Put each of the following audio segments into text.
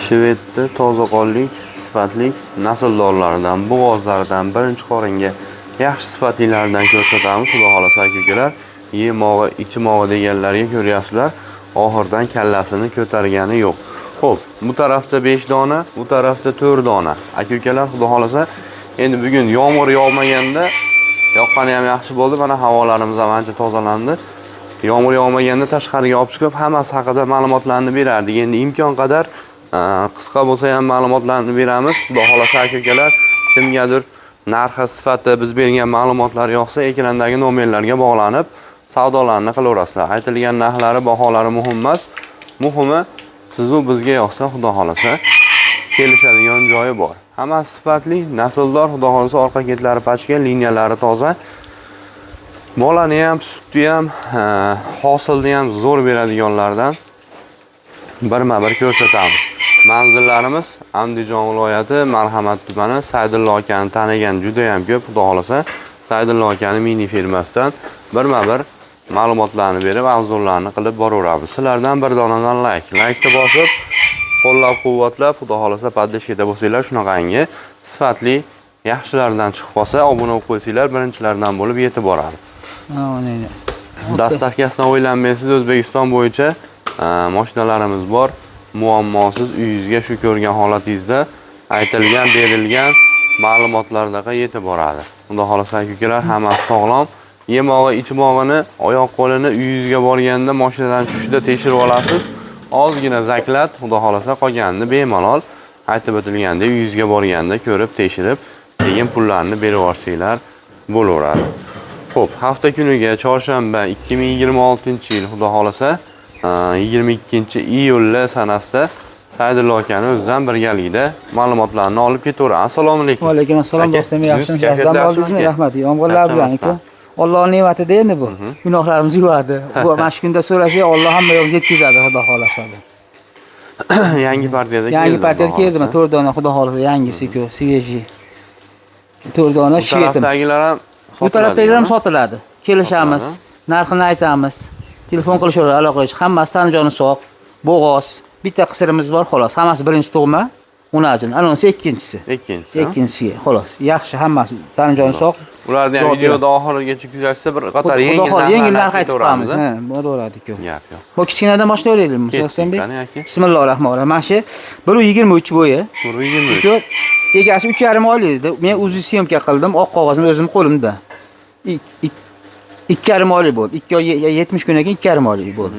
Shvedda toza-qonlik, sifatli nasldorlardan, bo'g'ozlardan birinchi qoringa yaxshi sifatlilardan ko'rsatamiz. Xudo xolasa aka-ukalar, yemog'i, ichmog'i deganlarga ko'ryapsizlar, oxirdan kallasini ko'targani yo'q. Xo'p, bu tarafda 5 dona, bu tarafda 4 dona. Aka-ukalar, xudo xolasa, endi bugun yomg'ir yog'maganda yoqqani ham yaxshi bo'ldi. Mana havolarimiz ham ancha tozalandi. Yomg'ir yog'maganda tashqariga olib chiqib, hammasi haqida ma'lumotlarni berardik. Endi imkon qadar qisqa bo'lsa ham ma'lumotlarni beramiz. Xudo xolasa aka-ukalar, kimgadir narxi, sifati biz bergan ma'lumotlar yoqsa, ekrandagi nomerlarga bog'lanib savdolarni qilaverasizlar. Aytilgan narxlari, baholari muhim emas. Muhimi siz u bizga yoqsa, xudo xolasa kelishadigan joyi bor. Hammasi sifatli, nasldor, xudo xolasa orqa ketlari pachka, liniyalari toza. Bolani ham, sutni ham, hosilni ham zo'r beradiganlardan birma-bir ko'rsatamiz. Manzillarimiz Andijon viloyati Marhamat tumani, Saydullo akani tanigan juda ham ko'p. Xudo xolasa Saydullo akani mini firmasidan birma-bir ma'lumotlarni berib, arzonlarni qilib boraveramiz. Sizlardan bir donadan laykni bosib, qo'llab-quvvatlab, xudo xolasa poddeshkada bo'lsanglar, shunaqangi sifatli yaxshilardan chiqib qolsa, obuna bo'lib qo'ysanglar, birinchilardan bo'lib yetib boradi. Dastavkasidan o'ylanmaysiz, O'zbekiston bo'yicha mashinalarimiz bor. Muammosiz uyingizga shu ko'rgan holatingizda aytilgan, berilgan ma'lumotlarga yetib boradi. Xudo xolasa aka-ukalar, hammasi sog'lom. Yemog'i, ichmog'ini, oyoq qo'lini uyingizga borganda mashinadan tushida tekshirib olasiz. Ozgina zaklat, xudo xolasa qolganini bemalol aytib o'tilgandek uyingizga borganda ko'rib, tekshirib, keyin pullarni berib yuborsanglar bo'laveradi. Xo'p, hafta kuniga chorshanba 2026-yil xudo xolasa 22-iyul sanasida Saydullo akani o'zidan birgalikda ma'lumotlarni olib ketaveramiz. Assalomu alaykum. Va alaykum assalom. Do'stim, yaxshimisiz? Dam oldingizmi? Rahmat. Yomg'irlar bilan aka. Allohning ne'matida endi bu. Gunohlarimizni yuvadi. Bu mana shu kunda so'rasak, Alloh hamma yo'q yetkazadi, xudo xolasa. Yangi partiyada keldi. Yangi partiyada keldimi? 4 dona xudo xolasa yangisi-ku, sveji. 4 dona shvetim. Tarafdagilar ham Bu tarafdagilar ham sotiladi. Kelishamiz, narxini aytamiz. Telefon qilishaveradi, aloqa qilish. Hammasi tanijoni sog', bo'g'oz. Bitta qisirimiz bor, xolos. Hammasi birinchi tug'ma, unajin. Anonsi ikkinchisi. Ikkinchisi, xolos. Yaxshi, hammasi tanijoni sog'. Ularni ham videoda oxirigacha kuzatsa bir qator yengil narx aytib qo'yamiz. Ha, bo'laveradi-ku. Gap yo'q. Bu kichkinadan boshlayveraylikmi, Husanbek? Bismillahirrohmanirrohim. Mana shu 123 bo'yi. 123. Egasi 3,5 oylik edi. Men o'zim syomka qildim, oq qog'ozni o'zim qo'limda. 2,5 oylik bo'ldi. 70 kundan keyin 2,5 oylik bo'ldi.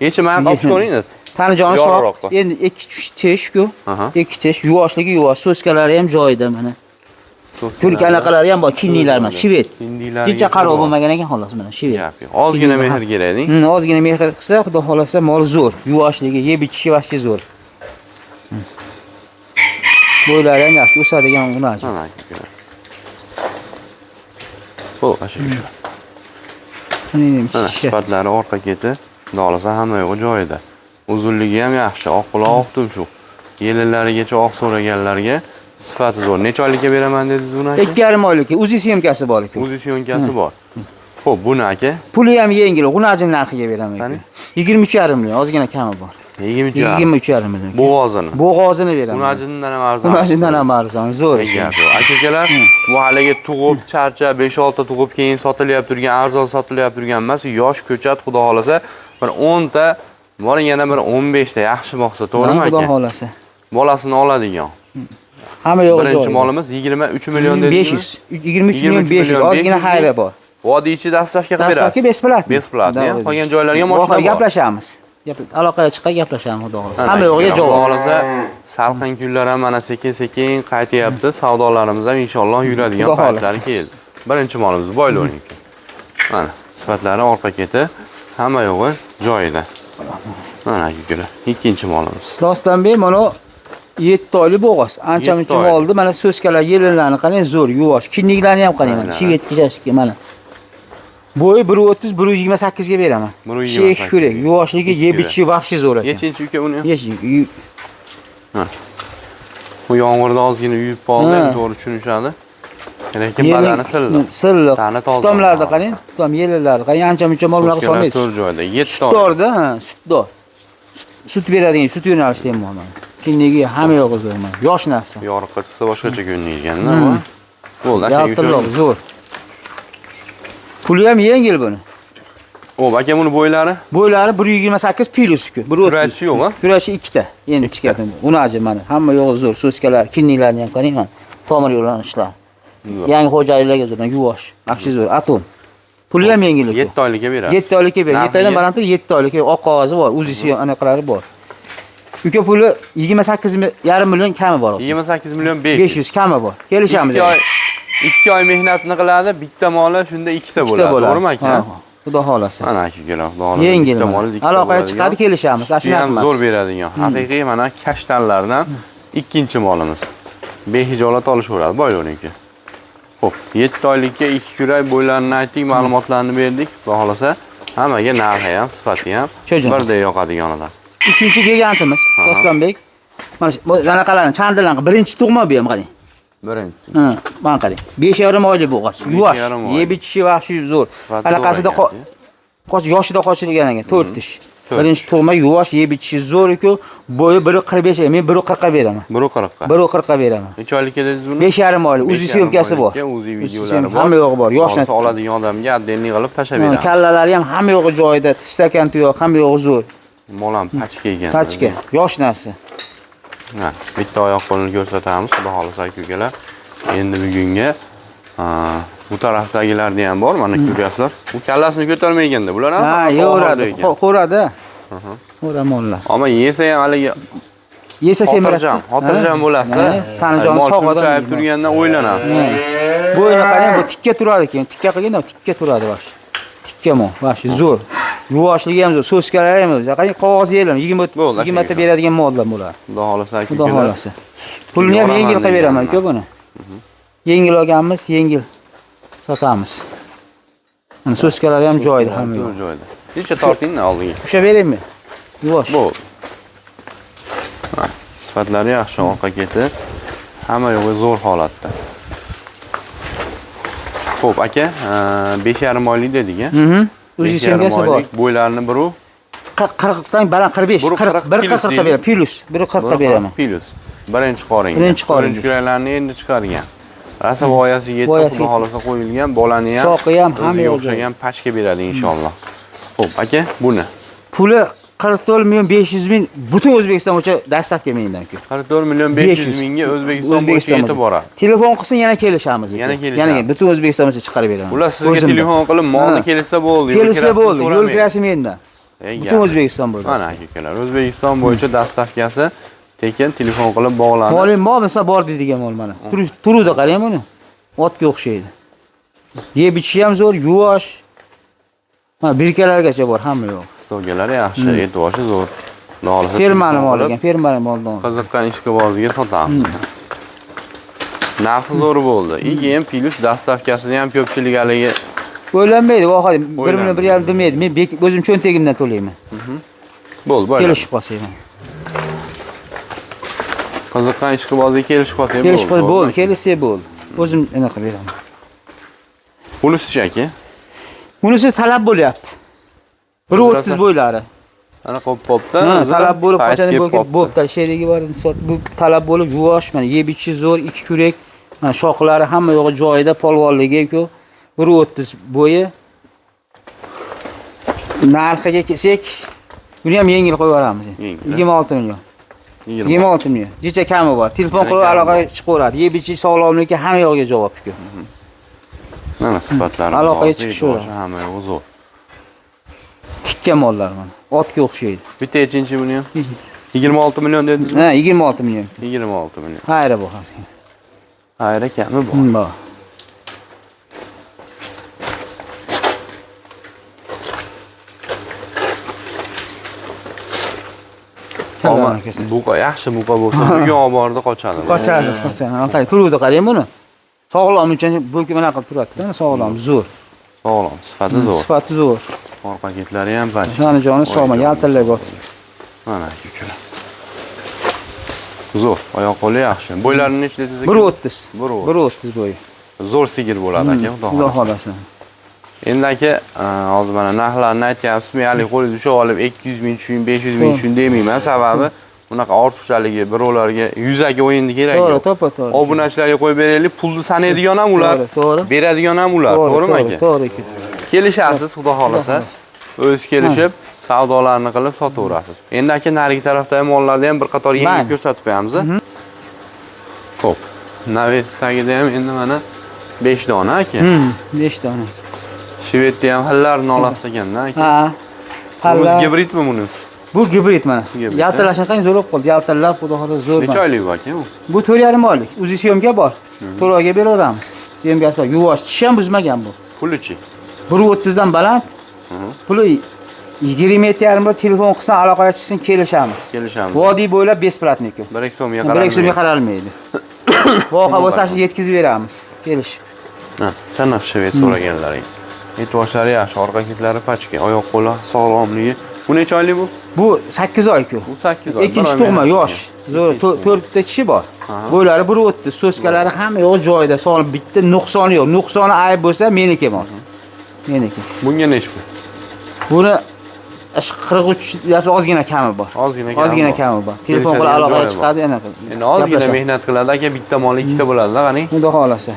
Yechimini olib chiqaring. Tanijoni sog'. Endi 2 tish-ku. 2 tish, yuvoshligi yuvosh, so'skalari ham joyida mana. Turk anaqalari ham bor, kinnilar mana, shved. Hech qarov bo'lmagan ekan xolos mana, shved. Ozgina mehr kerak-ku. Ozgina mehr qilsa, xudo xolasa mol zo'r, yuvoshligi, yeb ichishi vashti zo'r. Bo'ylari ham yaxshi, o'sadigan unaj. Bu ashyo. Mana sifatlari orqa keti, xudo xolasa hamma yo'q joyida. Uzunligi ham yaxshi, oq quloq, oq tumshuq. Yelilarigacha oq so'raganlarga sifati zo'r. Necha oylikka beraman dedingiz buni aka? 2,5 oylikka. O'zi syomkasi bor ekan. O'zi syomkasi bor. Xo'p, buni aka? Puli ham yengil, unajin narxiga beraman. 23,5 million, ozgina kami bor. 23,5 million. Bo'g'ozini beraman. Unajindan ham arzon. Unajindan ham arzon, zo'r. Aka-ukalar, bu haligi tug'ib, charchab, 5-6 tug'ib keyin sotilyapti turgan, arzon sotilyapti turgan emas, yosh ko'chat, xudo xolasa bir 10 ta, boring yana bir 15 ta yaxshi boqsa, to'g'rimi aka? Xudo xolasa. Bolasini oladigan. Hamma yo'q. Birinchi molimiz 23 million dedingiz. 23 million 500, ozgina xayri bor. Vodiychi dastavka qilib berasiz. Dastavka besplat. Besplatni, qolgan joylarga mashina bor. Gaplashamiz. Aloqaga chiqib gaplashamiz, xudo xolasa. Hamma yo'g'iga javob. Xudo xolasa, salqin kunlar ham mana sekin-sekin qaytyapti. Savdolarimiz ham inshaalloh yuradigan paytlari keldi. Birinchi molimiz boylovning. Mana sifatlari orqa keti hamma yo'g'i joyida. Mana aka-ukalar, ikkinchi molimiz. Dostonbek, mana 7 oylik bo'g'oz. Ancha-muncha oldi. Mana so'skalar, yelinlarni qarang, zo'r, yuvosh. Kinniklarni ham qarang mana. Shvet kechashga mana. Bo'yi 130, 128 ga beraman. 128. Shek ko'rak, yuvoshligi, yeb ichi vafshi zo'r ekan. Nechinchi uka uni? Nechinchi. Bu yomg'irda ozgina yuvib qoldi, to'g'ri tushunishadi. Lekin badani silliq. Silliq. Tutamlarda qarang, tutam yelinlari qarang, ancha-muncha mol bunaqa solmaysiz. 4 joyda, 7 Sutdorda, sutdor. Sut beradigan, sut yo'nalishida ham bor mana. Kinligi hamma yo'q zo'r mana. Yosh narsa. Yoriqqa chiqsa boshqacha ko'rinadigan-da bu. Bo'ldi, aka Yaltirroq zo'r. Puli ham yengil buni. Xo'p, aka buni bo'ylari? Bo'ylari 128 plus-ku. 130. Kurachi yo'qmi? Kurachi ikkita. Endi chiqadi. Unaji mana. Hamma yo'q zo'r. So'skalar, kinliklarni ham qarang mana. Tomir yo'llanishlar. Yangi xo'jaliklarga zo'r, yuvosh. Akshi zo'r, atom. Puli ham yengil. 7 oylikka berasiz. 7 oylikka beradi. 7 oydan baland 7 oylik. Oq qog'ozi bor, o'zisi anaqalari bor. Uka puli 28,5 million kami bor. 28 million 500. 500 kami bor. Kelishamiz. 2 oy mehnatni qiladi, bitta moli shunda ikkita bo'ladi, to'g'rimi aka? Xudo xolasa. Mana aka kelar, xudo xolasa. Yengil. Aloqaga chiqadi, kelishamiz. Ashuna ham zo'r beradigan. Haqiqiy mana kashtanlardan ikkinchi molimiz. Behijolat olishaveradi boylarniki. Xo'p, 7 oylikka 2 kurak bo'ylarini aytdik, ma'lumotlarni berdik. Xudo xolasa hammaga narxi ham, sifati ham birday yoqadiganlar. Uchinchi gigantimiz Toslanbek. Mana bu anaqalarni chandilarni birinchi tug'ma bu ham qarang. Birinchisi. Mana qarang. 5,5 oylik bo'g'az. Yuvosh. Yeb ichishi vahshiy zo'r. Anaqasida yoshida qochilgan ekan, 4 tish. Birinchi tug'ma yuvosh, yeb ichishi zo'r-ku, bo'yi 1.45, men 1.40 ga beraman. 1.40 ga. 1.40 ga beraman. Necha oylikka dedingiz buni? 5,5 oylik. O'zi syomkasi bor. O'zi videolari bor. Hamma yo'g'i bor. Yoshni oladigan odamga addenlik qilib tashlab beramiz. Kallalari ham hamma yo'g'i joyida, stakan tuyoq, hamma yo'g'i zo'r. Molam pachka ekan. Pachka, yosh narsa. Ha, bitta oyoq qo'lini ko'rsatamiz, xudo xolasa aka-ukalar. Endi bugunga bu tarafdagilarni ham bor, mana ko'ryapsizlar. Bu kallasini ko'tarmayganda, bular ham yo'radi, qo'radi. O'ramonlar. Ammo yesa ham haligi yesa semiradi. Xotirjam bo'lasiz. Tanijoni sog' odam turgandan o'ylanadi. Bo'yni qarang, bu tikka turadi keyin. Tikka qilganda tikka turadi bosh. Tikka mo, bosh zo'r. Yuvoshligi ham zo'r, so'skalari ham zo'r. Qarang, qog'oz yelim, 20 ta beradigan mollar bular. Xudo xolasa aka. Xudo xolasa. Pulni ham yengil qilib beraman, ku buni. Yengil olganmiz, yengil sotamiz. Mana so'skalari ham joyida, hamma joyida. Necha tortingni oldiga? O'sha beraymi? Yuvosh. Bo'ldi. Sifatlari yaxshi, orqa keti. Hamma yo'g'i zo'r holatda. Xo'p, aka, 5,5 oylik dedik-a? O'zi semgasi bor. Bo'ylarini biru 40 dan baland 45, 40 ga beraman. Plus, 1.40 ga beraman. Plus. Birinchi qoring. Birinchi kuraklarni endi chiqargan. Rasa voyasi yetib, xudo xolasa qo'yilgan, bolani ham, soqi ham hamma o'xshagan pachka beradi inshaalloh. Xo'p, aka, buni puli 44 million 500 ming butun O'zbekiston bo'yicha dastavka mendan-ku. 44 million 500 mingga O'zbekiston bo'yicha yetib boradi. Telefon qilsin yana kelishamiz. Yana butun O'zbekiston bo'yicha chiqarib beraman. Ular sizga telefon qilib, molni kelsa bo'ldi. Kelsa bo'ldi, yo'l kirashi mendan. Butun O'zbekiston bo'yicha. Mana aka-ukalar, O'zbekiston bo'yicha dastavkasi tekin telefon qilib bog'lanadi. Molim bo'lmasa bor deydigan mol mana. Turuvda qarang buni. Otga o'xshaydi. Yeb ichishi ham zo'r, yuvosh. Mana birkalargacha bor, hamma yo'q. Stolgalari yaxshi, e'tiboshi zo'r. Fermani mol ekan, fermani moldan. Qiziqqan ishqibozga sotamiz. Narxi zo'r bo'ldi. Igem plus dastavkasini ham ko'pchilik haligi o'ylanmaydi, vohid 1 million 1,5 demaydi. Men o'zim cho'ntagimdan to'layman. Bo'ldi, bo'ldi. Kelishib qolsayman. Qiziqqan ishqibozga kelishib qolsang bo'ldi. Kelishib bo'ldi, kelishsa bo'ldi. O'zim anaqa beraman. Bunisi-chi aka? Bunisi talab bo'lyapti. 1.30 bo'ylari. Ana qop-popda talab bo'lib, qachon bo'pti, she'rigi bor, bu talab bo'lib, yuvosh, mana yeb ichishi zo'r, 2 kurak, mana shoxlari hamma yo'g'i joyida, polvonligi-ku. 1.30 bo'yi. Narxiga kelsak, buni ham yengil qo'yib yuboramiz. 26 million. 26 million. Necha kami bor. Telefon qilib aloqaga chiqaveradi. Yeb ichish sog'lomlikka hamma yo'g'iga javobku. Mana sifatlari. Aloqaga chiqaveradi. Hamma yo'g'i zo'r. Tikka mollar mana. Otga o'xshaydi. Bitta echinchi buni ham. 26 million dedingizmi? Ha, 26 million. 26 million. Hayra bu hozir. Hayra kami bor. Bor. Buqa yaxshi buqa bo'lsa, bugun olib bordi qochadi. Qochadi. Qani turuvdi qarang buni. Sog'lom uchun bu mana qilib turadi-da, sog'lom, zo'r. Sog'lom, sifati zo'r. Sifati zo'r. Orqa ketlari ham pach. Joni sog'ma, yaltillab botdi. Mana aka. Zo'r, oyoq qo'li yaxshi. Bo'ylari necha dedingiz? 1.30. 1.30 bo'yi. Zo'r sigir bo'ladi aka, xudo xolasa. Endi aka, hozir mana narxlarni aytyapsiz, men hali qo'lingizni ushlab olib 200 ming tushing, 500 ming tushing demayman, sababi bunaqa ortiqchaligi birovlarga yuzaki o'yinni kerak To'g'ri, yo'q. to'g'ri. Obunachilarga qo'yib beraylik, pulni sanaydigan ham ular, To'g'ri. beradigan ham ular, to'g'rimi aka? To'g'ri aka. Kelishasiz, xudo xolasa. O'z kelishib, savdolarni qilib sotaverasiz. Endi aka narigi tarafdagi mollarni ham bir qator yengib ko'rsatib qo'yamiz. Xo'p. Navesagida ham endi mana 5 dona aka. 5 dona. Shvedda ham xillarni olasiz ekanda aka. Ha. Bu Xalla. gibridmi bunisi? Bu gibrid mana. Gibrid, Yaltirashgan zo'r bo'lib qoldi. Yaltirlab xudo xohlasa zo'r. Necha oylik bu aka bu? Bu 4,5 oylik. O'zi syomka bor. To'lovga beraveramiz. Syomkasi bor. Yuvosh, tish ham buzmagan bu. Pulichi? 1.30 dan baland. Puli 20,5 bir telefon qilsan, aloqaga chiqsin, kelishamiz. Kelishamiz. Vodiy bo'ylab besplatniki. 1 so'mga 1 so'mga qaralmaydi. Voha bo'lsa yetkazib beramiz. Kelish. Ha, tanaff shved so'raganlaring. E'tiboshlari yaxshi, orqa ketlari pachka, oyoq qo'li sog'lomligi. Bu necha oylik bu? Bu 8 oyku. Bu 8 oy. Ikkinchi tug'ma yosh. Zo'r 4 ta kishi bor. Bo'ylari 1.30, so'skalari hamma yo'q joyida, sog'lom, bitta nuqsoni yo'q. Nuqsoni ayb bo'lsa meniki bor. Meniki. Bunga nech bu? Buni 43 yoki ozgina kami bor. Ozgina kami bor. Telefon bilan aloqaga chiqadi yana. Endi ozgina mehnat qiladi aka, bitta mol ikkita bo'ladi-da, qani. Xudo xolasa.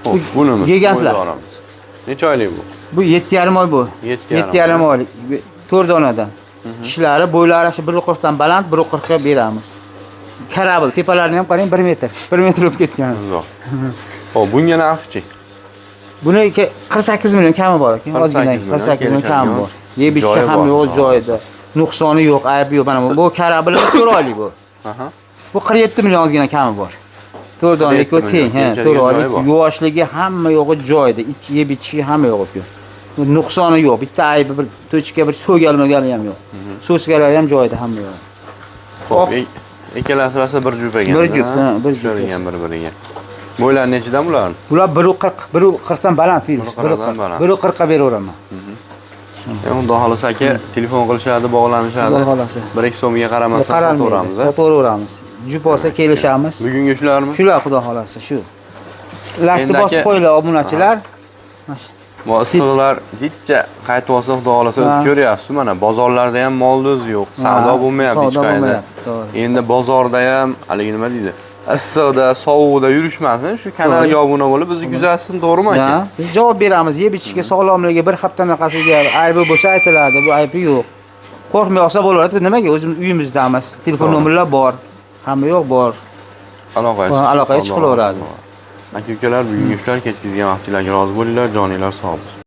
Xo'p, bunimi. Gigantlar. Necha oylik bu? Bu 7,5 oy bu. 7,5 oylik. 4 donadan. Tishlari, bo'ylari shu 1.40 dan baland, 1.40 ga beramiz. Karabl, tepalarini ham qarang 1 metr. 1 metr bo'lib ketgan. Xo'p, bunga narxchi? Buni 48 million kami bor ekan. Ozgina 48 million kami bor. Yeb ichishga ham yo'q joyida. Nuqsoni yo'q, aybi yo'q. Mana bu karabl 4 oylik bu. Bu 47 million ozgina kami bor. 4 oylik u teng, 4 oylik. Yuvoshligi hamma yo'g'i joyida. Yeb ichishi hamma yo'q. Nuqsoni yo'q. Bitta aybi bir to'chka bir so'galmagali ham yo'q. So'skalari ham joyida hamma yo'q. Xo'p, ikkalasi rasa bir jup ekan. Bir jup, bir jup. Bir-biriga. Bo'ylari nechidan bular? Bular 1.40 dan baland berish. 1.40 ga beraveraman. Xudo xolasa aka, telefon qilishadi, bog'lanishadi. Xudo xolasa. 1 so'mga qaramasdan sotaveramiz. Sotaveramiz. Jup olsa kelishamiz. Bugungi shularmi? Shular xudo xolasa, shu. Lakni bosib qo'yinglar obunachilar. Bu issiqlar jicha qaytib olsa xudo xolasa o'z ko'ryapsiz, mana bozorlarda ham molni o'zi yo'q, savdo bo'lmayapti hech qayerda. Endi bozorda ham haligi nima deydi? Issiqda, sovuqda yurishmasin, shu kanalga obuna bo'lib bizni kuzatsin, to'g'rimi aka? Biz javob beramiz. Yeb ichishga, sog'lomligiga bir haftanaqasiga aybi bo'lsa aytiladi, bu aybi yo'q. Qo'rqmay olsa bo'laveradi. Biz nimaga o'zimiz uyimizdamiz. Telefon nomerlar bor. Hamma yo'q bor. Aloqaga chiqilaveradi. Aka-ukalar, bugungi ishlar ketkizgan vaqtinglarga rozi bo'linglar, joninglar sog' bo'lsin.